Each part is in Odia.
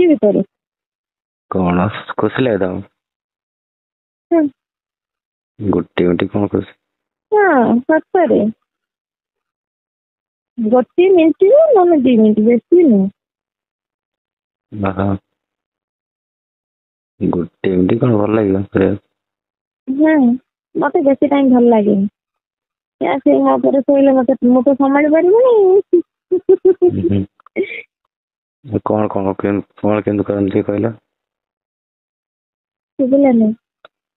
ଖୁସି ଭିତରେ। କଣ ଖୁସି ଲାଗେ ତମକୁ? ହୁଁ, ଗୋଟିଏ ମିନିଟ୍ କଣ ଖୁସି? ହଁ ସତରେ ଗୋଟିଏ ମିନିଟ୍ ନହେଲେ 2 ମିନିଟ୍ ବେଶୀ ନୁହଁ। ବାହା ଗୋଟେ ମିନିଟ୍ କଣ ଭଲ ଲାଗିବ କରିବାକୁ? ହୁଁ, ମତେ ବେଶୀ ଟାଇମ ଭଲ ଲାଗେନି। ସେ ମୋ ଉପରେ ଶୋଇଲେ ମତେ ମୁଁ ତ ସମ୍ଭାଳି ପାରିବିନି। କଣ କଣ କେମିତି କରନ୍ତି କହିଲ? ଶୁଭିଲାନି।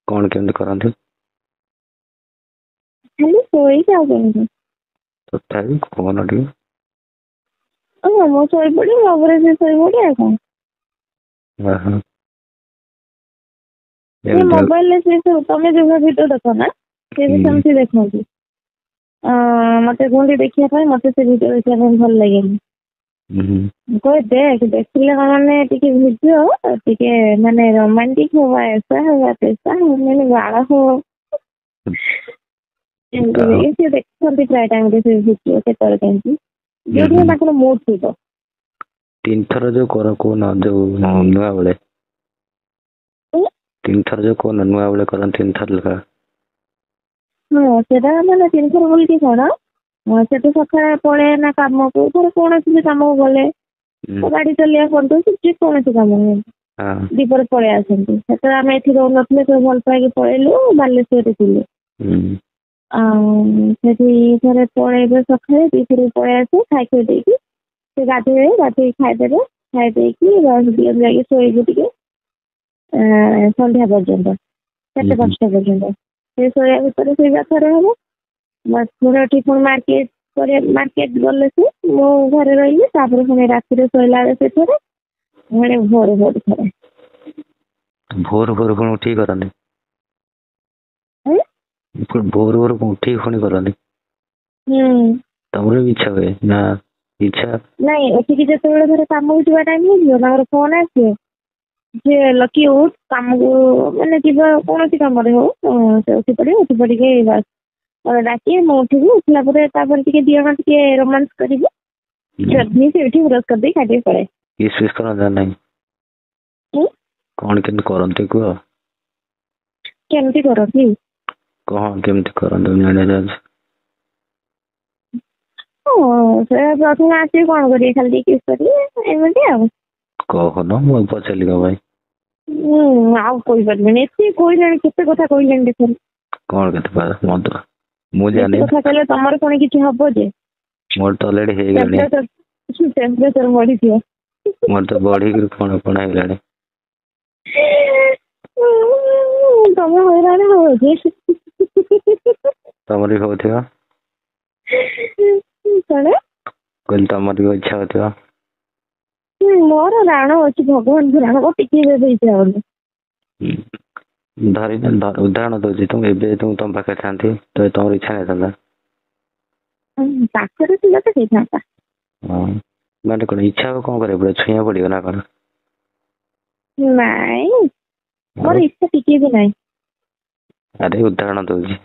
କଣ କେମିତି କରନ୍ତି? ଖାଲି ଶୋଇକି ଆଉ କେମିତି? ତଥାପି କହୁନ ଟିକେ। ମୁଁ ଶୋଇପଡେ ମୋ ଉପରେ ସେ ଶୋଇପଡେ ଆଉ କଣ। ଓହୋ। ସେ ମୋବାଇଲରେ ସେ ସବୁ ତମେ ଯୋଉ ଭିଡିଓ ଦେଖ ନା ସେ ବି ସେମିତି ଦେଖନ୍ତି। ମତେ କୁହନ୍ତି ଦେଖିବା ପାଇଁ, ମତେ ସେ ଭିଡିଓ ଦେଖିବା ପାଇଁ ଭଲ ଲାଗେନି। କହେ ଦେଖିଲେ ମାନେ ଟିକେ ଭିଡିଓ ଟିକେ ମାନେ ରୋମାଣ୍ଟିକ ହବା, ऐसा हवा तैसा ମାନେ ବାଳ हो ଏମିତି ସେ ଦେଖନ୍ତି ପ୍ରାୟ ଟାଇମ ରେ ସେ ଭିଡିଓ କେତେବେଳେ କେମିତି ଯୋଉଠି ତାଙ୍କର ମୁଡ୍ ଥିବ। 3 ଥର ଯୋଉ କର କୋଉନ ଯୋଉ ନୂଆ ବେଳେ 3 ଥର ଯୋଉ କୋଉନ ନୂଆ ବେଳେ କରନ୍ତି 3 ଥର ଲେଖା। ହଁ ସେଟା ମାନେ 3 ଥର ବୋଲିକି କଣ ସେଠୁ ସକାଳେ ପଳେଇ ନା କାମକୁ, ଧର କୌଣସି ବି କାମକୁ ଗଲେ ଗାଡି ଚଲେଇବା କରିଦଉଛି ଯେ କୌଣସି କାମ ନୁହେଁ ଦିପରେ ପଳେଇ ଆସନ୍ତି। ସେତେବେଳେ ଆମେ ଏଠି ରହୁନଥିଲେ ସବୁ ଭଲ ପାଇକି ପଳେଇଲୁ ବାଲେଶ୍ୱରରେ ଥିଲୁ। ସେଠି ଥରେ ପଳେଇବେ ସକାଳେ 2 ଥର ପଳେଇ ଆସେ ଖାଇ ଦେଇକି ସେ ଗାଧୋଇବେ, ଗାଧୋଇକି ଖାଇଦେବେ, ଖାଇ ଦେଇକି ଯାଇକି ଶୋଇବୁ ଟିକେ ସନ୍ଧ୍ୟା ପର୍ଯ୍ୟନ୍ତ 4ଟା 5ଟା ପର୍ଯ୍ୟନ୍ତ। ସେ ଶୋଇବା ଭିତରେ ଶୋଇବା ଥରେ ହବ। ପୁଣି ଏଠି ପୁଣି ମାର୍କେଟ ଗଲେ ସେ ମୁଁ ଘରେ ରହିଲି। ତାପରେ ପୁଣି ରାତିରେ ଶୋଇଲା ବେଳେ ସେ ଥରେ ପୁଣି ଭୋର ଥରେ। ଭୋର ପୁଣି ଉଠିକି କରନ୍ତି? ଭୋର ଉଠିକି ପୁଣି କରନ୍ତି? ତମର ବି ଇଚ୍ଛା ହୁଏ ନା? ଇଚ୍ଛା ନାଇଁ, ଏଠିକି ଯେତେବେଳେ ଧର କାମକୁ ଯିବା ଟାଇମ ହେଇଯିବ ତାଙ୍କର ଫୋନ ଆସିବ ଯେ ଲକି ଉଠ କାମକୁ ମାନେ ଯିବା କୌଣସି କାମରେ ହଉ ସେ ଉଠି ପଡିକି ଡାକି ମୁଁ ଉଠିବି। ଉଠିଲା ପରେ ତାପରେ ଟିକେ ଦି ଜଣ ଟିକେ ରୋମାନ୍ସ କରିବି। ସେଇଠି ବ୍ରଶ କରିଦେଇ ଖାଇଦେଇ ପଳାଏ। କିସ୍ କରନ୍ତି ନାହିଁ? କଣ କେମିତି କରନ୍ତି କୁହ? କେମିତି କରନ୍ତି? କଣ କେମିତି କରନ୍ତି ମୁଁ ଜାଣିବାକୁ ଚାହୁଁଛି। ସେ ପ୍ରଥମେ ଆସିକି କଣ କରିବେ ଖାଲି ଟିକେ କିସ୍ କରିବେ ଏମିତି ଆଉ। କହୁନ ମୁଁ ପଚାରିଲି କଣ ପାଇଁ? ଆଉ କହିପାରିବିନି। ଏତେ କହିଲେଣି, କେତେ କଥା କହିଲେଣି ଦେଖନ୍ତୁ। କଣ କେତେ ମନ୍ତ୍ର ମୁଁ ଏତେ ଜାଣିନି। କଥା କହିଲେ ତମର ପୁଣି କିଛି ହବ ଯେ? ମୋର ତ ଅଲରେଡି ହେଇଗଲାଣି। ଟେମ୍ପରେଚର ବଢିଯିବ। ମୋର ତ ବଢିକି କଣ ହେଇଗଲାଣି। ତମେ ହଇରାଣ ହଉଛି। ତମର ବି ହଉଥିବ। କଣ କହିଲି ତମର ବି ଇଚ୍ଛା ହଉଥିବ। ମୋର ରାଣ ଅଛି, ଭଗବାନଙ୍କୁ ରାଣ ଟିକେ ଦେବେ ଇଚ୍ଛା ହଉନି। ଉଦାହରଣ ଦଉଛି, ଏବେ ତମ ପାଖରେ ଥାନ୍ତି ତ ତମର ଇଚ୍ଛା ହେଇଥାନ୍ତା? ପାଖରେ ଥିଲା ତ ହେଇଥାନ୍ତା। ମାନେ କଣ ଇଚ୍ଛା ହବ କଣ କରିବାକୁ ପଡିବ? ଛୁଇଁବାକୁ ପଡିବ ନା କଣ? ନାଇଁ, ମୋର ଇଚ୍ଛା ଟିକେ ବି ନାହିଁ। ଆରେ ଉଦାହରଣ ଦଉଛି।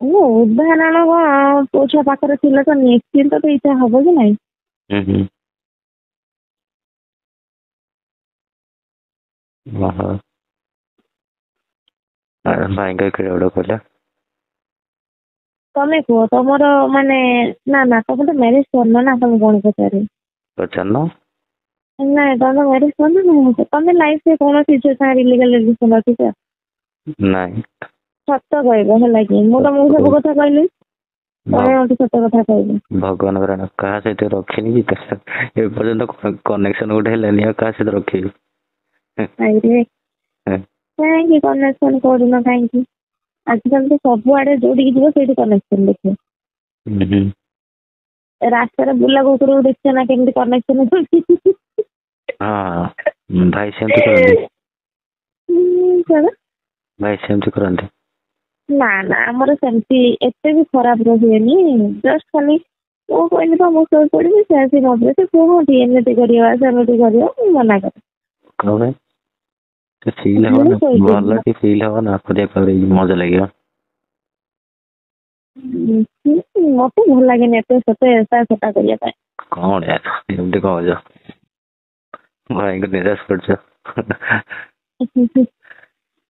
ଉଦାହରଣ କଣ? ପୁଅ ଛୁଆ ପାଖରେ ଥିଲେ ତ ନିଶ୍ଚିନ୍ତ ତ ଇଚ୍ଛା ହବ କି ନାଇଁ? ଓହୋ। ଭାଇଙ୍କ କିଏ କହିଲା? ତମେ କୁହ ତମର ମାନେ ନା ତମେ ତ ମ୍ୟାରେଜ କରିନ ନା, ତମେ କଣ ପଚାରିବ? ପଚାରୁନ। ନାଇଁ, ତମେ ମ୍ୟାରେଜ କରିନ ନା? ତମେ ଲାଇଫରେ କୌଣସି ଝିଅ ସାଙ୍ଗରେ ଇଲିଗାଲ ରିଲେସନ ରଖିଛ? ନାଇଁ। ସତ କହିବ ହେଲା କି? ମୁଁ ତମକୁ ସବୁ କଥା କହିଲି, ତମେ ମତେ ସତ କଥା କହିବ। ଭଗବାନଙ୍କର କାହା ସହିତ ରଖିନି କି ଏପର୍ଯ୍ୟନ୍ତ କନେକ୍ସନ ଗୋଟେ ହେଲାନି, ଆଉ କାହା ସହିତ ରଖିବି? କାହିଁକି କନେକ୍ସନ କରୁନ? କାହିଁକି? ଆଜିକାଲି ତ ସବୁଆଡେ ଯୋଉଠିକି ଯିବ ସେଇଠି କନେକ୍ସନ ଦେଖିବ। ରାସ୍ତାରେ ବୁଲା କୁକୁରକୁ ଦେଖିଛ ନା କେମିତି କନେକ୍ସନ? ଭାଇ ସେମିତି କରନ୍ତି? କଣ ଭାଇ ସେମିତି କରନ୍ତି? ନା ଆମର ସେମିତି ଏତେ ବି ଖରାପ ହୁଏନି। ଜଷ୍ଟ ଖାଲି ମୁଁ କହିଲି ତ ମୁଁ ଶୋଇ ପଡିବି, ସେ ଆସି ନବ, ସେ କୁହନ୍ତି ଏମିତି କରିବା ସେମିତି କରିବା, ମୁଁ ମନା କରେ। କଣ ପାଇଁ? ଫିଲ୍ ହବ ନା, ଭଲ କି ଫିଲ୍ ହବ ନା, ମଜା ଲାଗିବ। ମତେ ଭଲ ଲାଗେନି ଏତେ ସେଟା କରିବା ପାଇଁ। କଣ ଏମିତି କହୁଛ? ଭାଇଙ୍କୁ ନିରାଶ କରୁଛ।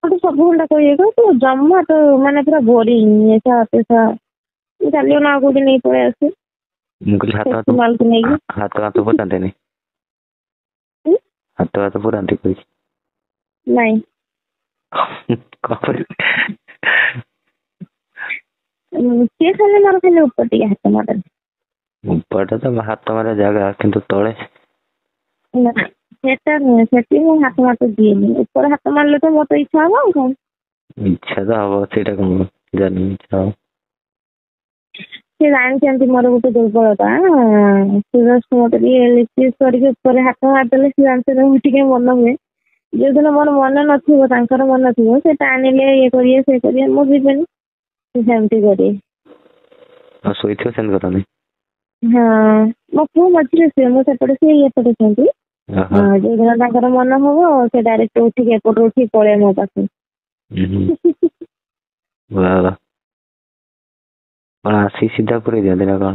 ମତେ ସବୁ ଘଣ୍ଟା କହିବେ ତୁ ଜମା ତ ମାନେ ପୁରା ବୋରିଂ ଏସା ତେସା ଚାଲିବ ନା ଆଉ କୋଉଠି ନେଇ ପଳେଇ ଆସେ ମୁଁ କହିଲି ମାଲକୁ ନେଇକି ହାତ ପୁରାନ୍ତିନି, ହାତ ପୁରାନ୍ତି କହିଛି। ନାଇଁ ସିଏ ଖାଲି ମୋର ଖାଲି ଉପର ଟିକେ ହାତ ମାରନ୍ତି। ଉପରଟା ତ ହାତ ମାରା ଜାଗା, କିନ୍ତୁ ତଳେ ନା ସେଟା ନୁହେଁ, ସେଠି ମୁଁ ହାତ ମାତ ଦିଏନି। ଉପର ହାତ ମାରିଲେ ତ ମତେ ଇଚ୍ଛା ହବ ଆଉ କଣ। ଇଚ୍ଛା ତ ହବ, ସେଇଟା କଣ ଜାନି ଇଚ୍ଛା ହବ। ସେ ଜାଣିଛନ୍ତି ମୋର ଗୋଟେ ଦୁର୍ବଳତା, ସେ ମତେ ଟିକେ ଲିପିସ୍ କରିକି ଉପରେ ହାତ ମାରିଦେଲେ ସେ ଜାଣିଛନ୍ତି ମୁଁ ଟିକେ ମନ ହୁଏ। ଯୋଉଦିନ ମୋର ମନ ନଥିବ ତାଙ୍କର ମନ ଥିବ, ସେ ଟାଣିଲେ ଇଏ କରିବେ ସେ କରିବେ, ମୁଁ ଯିବେନି, ସେ ସେମିତି କରିବେ। ଶୋଇଥିବ ସେମିତି କରନ୍ତି। ହଁ ମୋ ପୁଅ ମଝିରେ ଶୁଏ, ମୁଁ ସେପଟେ ଶୁଏ ଏପଟେ ଶୁଅନ୍ତି। ଯୋଉଦିନ ତାଙ୍କର ମନ ହବ ସେ ଡାଇରେକ୍ଟ ଉଠିକି ଏପଟୁ ଉଠିକି ପଳେଇବେ ମୋ ପାଖକୁ। କଣ ଆସିକି ସିଧା ପୁରେଇ ଦିଅନ୍ତି ନା କଣ?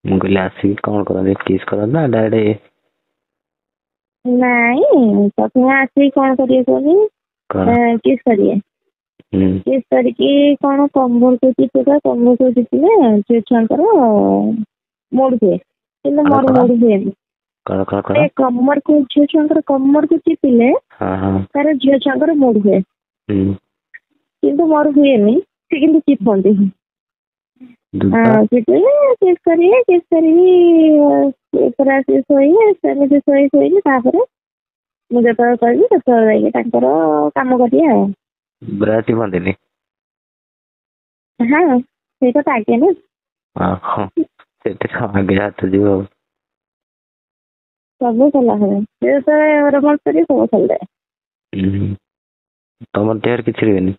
ମୁଁ କହିଲି ଆସିକି କଣ କରନ୍ତି, କିସ୍ କରନ୍ତି ନା ଡାଇରେକ୍ଟ? ନାଇଁ ପ୍ରଥମେ ଆସିକି କଣ କରିବେ କୁହନି, କିସ୍ କରିବେ। କିସ୍ କରିକି କଣ କମରକୁ ଚିପିଲେ ଝିଅ ଛୁଆଙ୍କର ମୁଡ୍ ହୁଏ, କିନ୍ତୁ ମୋର ମୁଡ୍ ହୁଏନି। କମରକୁ ଝିଅ ଛୁଆଙ୍କର କମରକୁ ଚିପିଲେ ତାର ଝିଅ ଛୁଆଙ୍କର ମୁଡ୍ ହୁଏ, କିନ୍ତୁ ମୋର ହୁଏନି। ସେ କିନ୍ତୁ ଚିପନ୍ତି, ଚିପିଲେ କିସ୍ କରିକି ଉପରେ ଆସିକି ଶୋଇବେ। ସେମିତି ଶୋଇକି ତାପରେ ମୁଁ ଯେତେବେଳେ କହିବି ସେତେବେଳେ ଯାଇକି ତାଙ୍କର କାମ କରିବେ ଆଉ। ବ୍ରା ଚିପନ୍ତିନି? ହଁ ସେଇଟା ତ ଆଗେ ନା। ସେଠି ଆଗେ ହାତ ଯିବ। ସବୁ କଲା ହୁଏ, ସେ ଯେତେବେଳେ ରୋମାନ୍ସ କରିବେ ସବୁ ଖେଳିଦେବେ। ତମର ଦେହରେ କିଛି ରୁହେନି?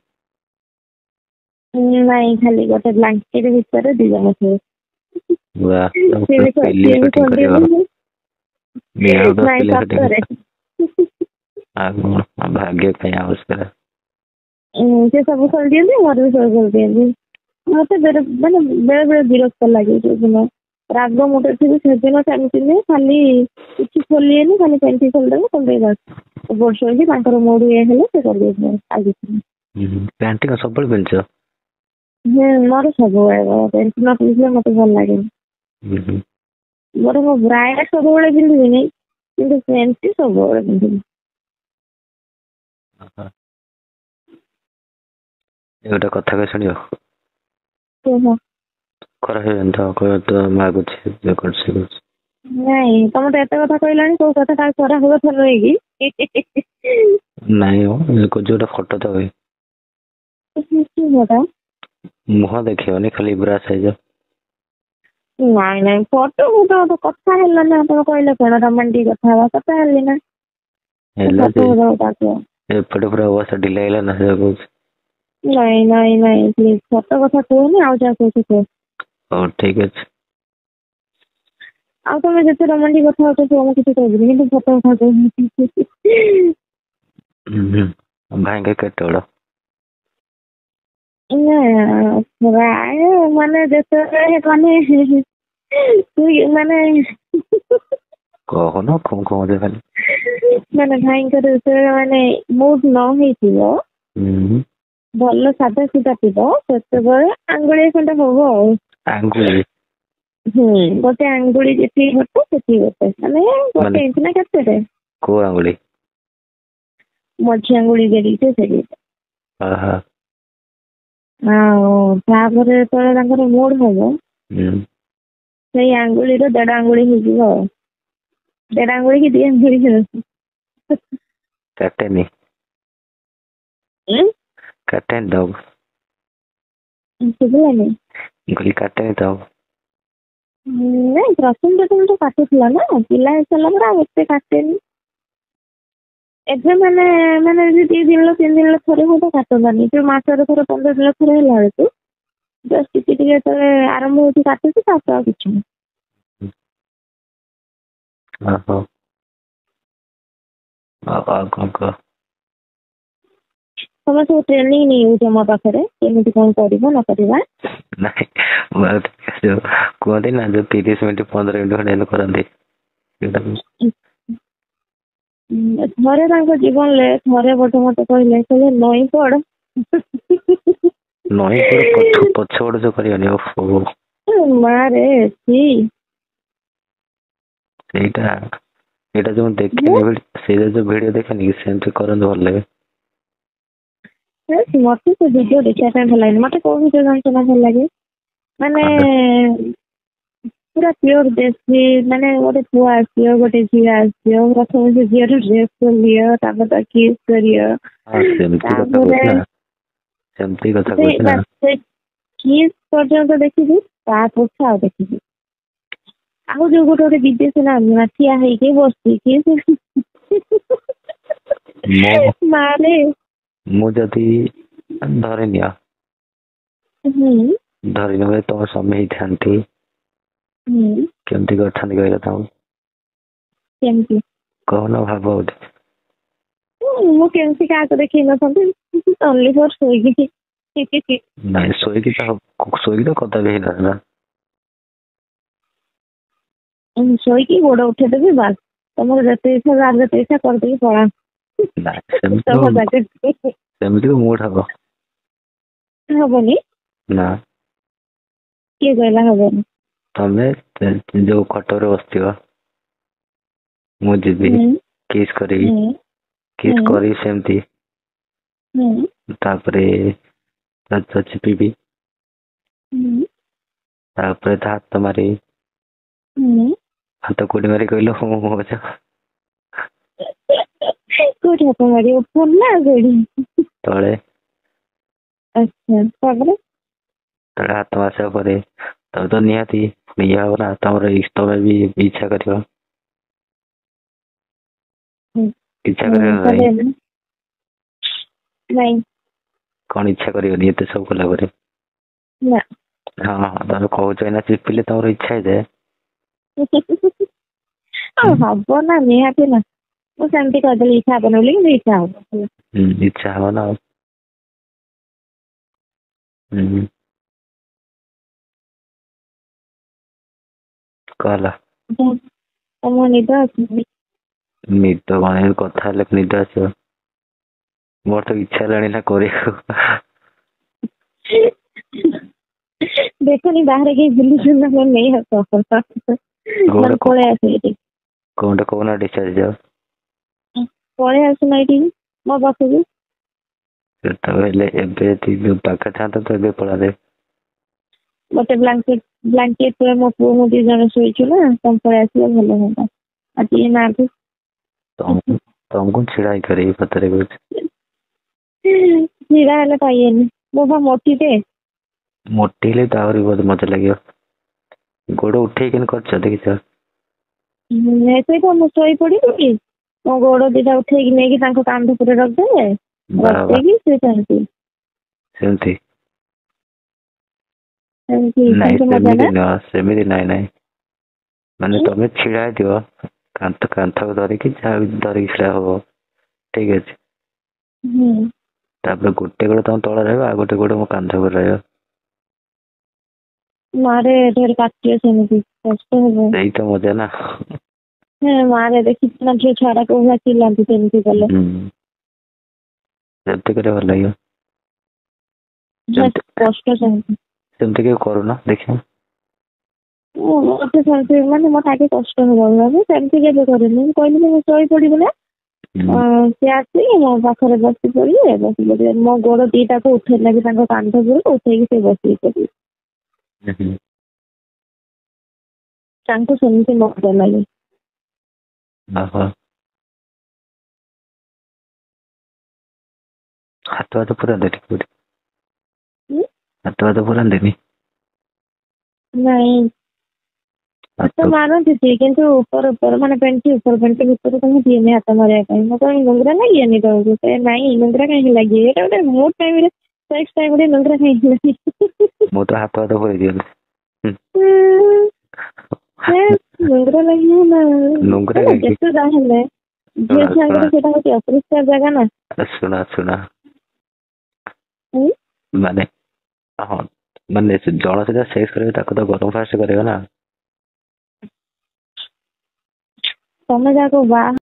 ନାଇଁ ଖାଲି ଗୋଟେ ବ୍ଲାଙ୍କେଟ ଭିତରେ 2 ଜଣ ଥିବେ। ଭାଗ୍ୟ ପାଇଁ ଆବଶ୍ୟକ। ସେ ସବୁ ଖୋଲି ଦିଅନ୍ତି, ମୋର ବି ସବୁ ଖୋଲି ଦିଅନ୍ତି। ମତେ ବେଳେ ବେଳେ ବିରକ୍ତ ଲାଗେ। ଯୋଉଦିନ ରାଗ ମୁଣ୍ଡରେ ଥିବି ସେଦିନ ସେମିତି ନୁହେଁ, ଖାଲି କିଛି ଖୋଲିବେନି, ଖାଲି ପେଣ୍ଟି ଖୋଲିଦେବେ, ଖୋଲିଦେଇ ଶୋଇକି ତାଙ୍କର ମୁଡ୍ ଇଏ ହେଲେ ସେ କରିଦେଇଥିବେ ଆଉ କିଛି ନାହିଁ। ପ୍ୟାଣ୍ଟି କଣ ସବୁବେଳେ ପିନ୍ଧୁଛ? ମୋର ସବୁବେଳେ ପେଣ୍ଟି ନ ପିନ୍ଧିଲେ ମତେ ଭଲ ଲାଗେନି। ମୋର ମୋ ବ୍ରାଏ ସବୁବେଳେ ପିନ୍ଧିବିନି, କିନ୍ତୁ ପେଣ୍ଟି ସବୁବେଳେ ପିନ୍ଧିବି। ଗୋଟେ କଥା କହି ଶୁଣିବ? ଖରାପ ହେଇଯାଆନ୍ତି ତ ମାଗୁଛି ଇଏ କରୁଛି। ନାଇଁ ତମେ ତ ଏତେ କଥା କହିଲାଣି, କୋଉ କଥା କାହା ଖରାପ କଥା ନୁହେଁ କି? ନାଇଁ ଗୋଟେ ଫଟୋ ତ ହୁଏ, ମୁହଁ ଦେଖିବନି, ଖାଲି ବ୍ରା ସାଇଜ। ନାଇଁ ଫଟୋ ମୁଁ କଥା ହେଲା ନା, ତମେ କହିଲେ କଣ ରୋମାଣ୍ଟିକ କଥା ହବା, କଥା ହେଲି ନା। ଏପଟେ ପୁରା ଅବସ୍ଥା ଢିଲା ହେଇଗଲା ନା, ସେ କହୁଛି। ନାଇଁ ପ୍ଲିଜ ଫଟୋ କଥା କୁହନି, ଆଉ ଯାହା କହୁଛି କୁହ। ହଉ ଠିକ ଅଛି। ଆଉ ତମେ ଯେତେ ରୋମାଣ୍ଟିକ କଥା ହଉଛ ମୁଁ କିଛି କହିବିନି, କିନ୍ତୁ ଫଟୋ କଥା କହୁନି। ଭାଇଙ୍କ କେତେ ବଡ? ପ୍ରାୟ ମାନେ ଯେତେବେଳେ ମାନେ କହୁନ କଣ କହୁଛ ଖାଲି। ମାନେ ଭାଇଙ୍କର ଯେତେବେଳେ ମାନେ ମୁଡ୍ ନ ହେଇଥିବ, ଭଲ ସାଧା ସିଧା ଥିବ, ସେତେବେଳେ ଆଙ୍ଗୁଳି ଖଣ୍ଡେ ହବ ଆଉ। ଆଙ୍ଗୁଳି? ଗୋଟେ ଆଙ୍ଗୁଳି ଯେତିକି ଗୋଟେ ସେତିକି ଗୋଟେ, ମାନେ ଗୋଟେ ଇଞ୍ଚ ନା କେତେଟେ? କୋଉ ଆଙ୍ଗୁଳି? ମଝି ଆଙ୍ଗୁଳି ଯେତିକି ସେତିକି। ଆଉ ତାପରେ ଯେତେବେଳେ ତାଙ୍କର ମୁଡ୍ ହବ, ସେଇ ଆଙ୍ଗୁଳିର 1.5 ଆଙ୍ଗୁଳି ହେଇଯିବ ଆଉ। 1.5 ଆଙ୍ଗୁଳି କି 2 ଆଙ୍ଗୁଳି। କାଟେନି? କାଟେନି ତ? ଶୁଭିଲାନି? କହିଲି କାଟେନି ତ? ନାଇଁ ପ୍ରଥମ ତ କାଟୁଥିଲା ନା, ପିଲା ହେଇସାରିଲା ପରେ ଆଉ ଏତେ କାଟେନି। ଏବେ ମାନେ 2 ଦିନରେ 3 ଦିନରେ ଥରେ ମୁଁ ତ କାଟନ୍ତାନି, ଯୋଉ ମାସରେ ଥରେ 15 ଦିନରେ ଥରେ ହେଲା ବେଳକୁ ଜଷ୍ଟ ଟିକେ ଯେତେବେଳେ ଆରମ୍ଭ ହଉଛି କାଟୁଛି, ତାପରେ ଆଉ କିଛି ନାହିଁ। କଣ କହ? ତମେ ସବୁ ଟ୍ରେନିଂ ନେଇଯାଉଛ ମୋ ପାଖରେ, କେମିତି କଣ କରିବା ନ କରିବା। ନାଇଁ କୁହନ୍ତି ନା, ଯୋଉ 30 ମିନିଟ୍ 15 ମିନିଟ୍ ଖଣ୍ଡେ କରନ୍ତି, ଥରେ ତାଙ୍କ ଜୀବନରେ ଥରେ ଗୋଟେ ମତେ କହିଲେ ନଈ ପଡ ନଈ ପଡ ପଛ ପଟ ଯୋଉ କରିବନି ମାରେ ସେଇଟା ସେଇଟା ଯୋଉ ଦେଖିନି ସେଇଟା ଯୋଉ ଭିଡିଓ ଦେଖେନି କି ସେମିତି କରନ୍ତୁ ଭଲ ଲାଗେ। ମତେ ସେ ଭିଡିଓ ଦେଖିବା ପାଇଁ ଭଲ ଲାଗେନି। ମତେ କୋଉ ଭିଡିଓ ଜାଣିଛ ନା ଭଲ ଲାଗେ ମାନେ ପୁରା ପିଓର ଦେଶୀ ମାନେ ଗୋଟେ ପୁଅ ଆସିବ ଗୋଟେ ଝିଅ ଆସିବ ପ୍ରଥମେ ସେ ଝିଅର ଡ୍ରେସ୍ ଖୋଲିବ ତାପରେ ତା କିସ୍ କରିବ ସେମିତି କଥା କହୁଛି ନା କିସ୍ ପର୍ଯ୍ୟନ୍ତ ଦେଖିବି ତା ପଛେ ଆଉ ଦେଖିବି। ଆଉ ଯୋଉ ଗୋଟେ ଗୋଟେ ବିଦେଶୀ ନା ଠିଆ ହେଇକି ବସିକି ମାରେ ମୁଁ ଯଦି ଧରିନିଅ ଧରିନିଅ ତମ ସ୍ୱାମୀ ହେଇଥାନ୍ତି କେମିତି କରିଥାନ୍ତି କହିଲ ତମକୁ? କେମିତି କହୁନ ଭାବ ଗୋଟେ। ମୁଁ କେମିତି କାହାକୁ ଦେଖେଇ ନଥାନ୍ତି ଅନଲି ଫର ଶୋଇକି ନାଇଁ ଶୋଇକି ତ କଥା ବି ହେଇନଥିଲା। ଶୋଇକି ଗୋଡ ଉଠେଇଦେବି ବାସ୍ ତମର ଯେତେ ଇଚ୍ଛା ଯାହାର ଯେତେ ଇଚ୍ଛା କରିଦେଇକି ପଳା। ସେମିତି ମୁଡ୍ ହବ ହବନି ନା କିଏ କହିଲା ହବନି? ତମେ ଯୋଉ ଖଟରେ ବସିଥିବ ମୁଁ ଯିବି କିସ୍ କରିବି କିସ୍ କରିବି ସେମିତି ତାପରେ ଚିପିବି ତାପରେ ତା ହାତ ମାରିବି ହାତ କୋଉଠି ମାରି କହିଲ କୋଉଠି ହାତ ମାରିବ ଫୋନ ନା କୋଉଠି ତଳେ। ଆଚ୍ଛା ତାପରେ ତଳେ ହାତ ମାରିବା ପରେ ତମେ ତ ନିହାତି ଇଏ ହବ ନା ତମର ତମେ ବି ଇଚ୍ଛା କରିବ ଇଚ୍ଛା କରିବ ନାଇଁ କଣ ଇଚ୍ଛା କରିବନି ଏତେ ସବୁ କଲା ପରେ? ହଁ ତମେ କହୁଛ ଏଇନା ଚିପିଲେ ତମର ଇଚ୍ଛା ହେଇଯାଏ ହବ ନା ନିହାତି ନା ମୁଁ ସେମିତି କହିଦେଲି ଇଚ୍ଛା ହବନି ବୋଲି କିନ୍ତୁ ଇଚ୍ଛା ହବ ଇଚ୍ଛା ହବ ନା କହିଲା ତମ ନିଦ ଆସିନି? ନିଦ କଣ କଥା ହେଲେ ନିଦ ଆସିବ? ମୋର ତ ଇଚ୍ଛା ହେଲାଣି ନା କରିବାକୁ। ଦେଖନି ବାହାରେ କେହି ବୁଲୁଛନ୍ତି ନା ନେଇ ଆସ ପଳେଇ ଆସ ଏଠି କୋଉଟା କହୁନା ଡିସ୍ଚାର୍ଜ ଯାଅ ପଳେଇ ଆସୁନ ଏଇଠି ମୋ ପାଖକୁ। ହେଲେ ଏବେ ପାଖରେ ଥାନ୍ତା ତ ଏବେ ପଳାରେ। ଗୋଟେ ବ୍ଲାଙ୍କେଟ ମୋ ପୁଅ ମୁଁ 2 ଜଣ ଶୋଇଛୁ ନା ତମ ପଳେଇ ଆସିଲେ ଭଲ ହୁଅନ୍ତା। ଆଉ ଟିକେ ନାହାନ୍ତି ତମକୁ ଛିଡା ହେଇ କରିବି ପତରେ କହୁଛି ଛିଡା ହେଲେ ପାଇଏନି ମୁଁ ବା ମୋଟିଟେ। ମୋଟି ହେଲେ ତ ଆହୁରି ବହୁତ ମଜା ଲାଗିବ। ଗୋଡ ଉଠେଇକି କରିଛ ଦେଖିଛ? ସେଇଟା ମୁଁ ଶୋଇ ପଡିବି କି ମୋ ଗୋଡ 2ଟା ଉଠେଇକି ନେଇକି ତାଙ୍କ କାନ୍ଧ ଉପରେ ରଖିଦେବେ ରଖିଦେଇକି ସେ ସେମିତି ସେମିତି ନାଇଁ ମାନେ ତମେ ଛିଡା ହେଇଥିବ କାନ୍ଥକୁ ଧରିକି ଧରିକି ଛିଡା ହବ ଠିକ ଅଛି। ତାପରେ ଗୋଟେ ଗୋଡ ତମ ତଳେ ରହିବ ଆଉ ଗୋଟେ ଗୋଡ ମୋ କାନ୍ଧ ଉପରେ ରହିବ। ମାରେ ଢେର କାଟିବ ସେମିତି କଷ୍ଟ ହବ। ସେଇ ତ ମଜା ନା। ମାରେ ଦେଖିଛୁ ନା ଝିଅ ଛୁଆଟା କୋଉ ଭଳିଆ ଚିଲ୍ଲାନ୍ତି ସେମିତି କଲେ। ସେମିତି କଲେ ଭଲ ଲାଗିବ। କଷ୍ଟ ସେମିତି କେବେ କରୁନ ଦେଖିବା। ମତେ ସେମିତି ମାନେ ମତେ ଆଗେ କଷ୍ଟ ହବ ମୁଁ ସେମିତି କେବେ କରେନି। ମୁଁ କହିଲି ମୁଁ ଶୋଇ ପଡିବି ନା ସେ ଆସିକି ମୋ ପାଖରେ ବସି ପଡିବେ ମୋ ଗୋଡ 2ଟାକୁ ଉଠେଇ ଲାଗି ତାଙ୍କ କାନ୍ଧ ଉପରକୁ ଉଠେଇକି ସେ ବସିକି ପଡିବେ। ତାଙ୍କୁ ସେମିତି ମଜା ଲାଗେ। ହାତ ପୁରାନ୍ତିନି କୋଉଠି? ହାତ ପୁରାନ୍ତିନି? ନାଇଁ ହାତ ମାରନ୍ତି ସେ କିନ୍ତୁ ଉପର ମାନେ ପେଣ୍ଟି ଭିତରେ ତ ମୁଁ ଦିଏନି ହାତ ମାରିବା ପାଇଁ। ମୁଁ କଣ ନୁଙ୍ଗୁରା ଲାଗିବନି ତମକୁ? ନାଇଁ ନୁଙ୍ଗୁରା କାହିଁକି ଲାଗିବ ଏଇଟା ଗୋଟେ ମୁଡ୍ ଟାଇମରେ ସେକ୍ସ ଟାଇମରେ ନୁଙ୍ଗୁରା କାହିଁକି ଲାଗିବ? ମୁଁ ତ ହାତ ପୁରେଇ ଦିଅନ୍ତି। ନୁଙ୍ଗୁରା ଲାଗିବ ନା ଯେତେ ଯାହା ହେଲେ ଝିଅ ଛୁଆଙ୍କର ସେଇଟା ହଉଛି ଅପରିଷ୍କାର ଜାଗା ନା। ଶୁଣ ମାନେ ହଁ ମାନେ ଜଣ ସହିତ ସେକ୍ସ କରିବ ତାକୁ ତ ଗରମ ଫାଷ୍ଟ କରିବ ନା। ତମେ ଯାକ ବାହା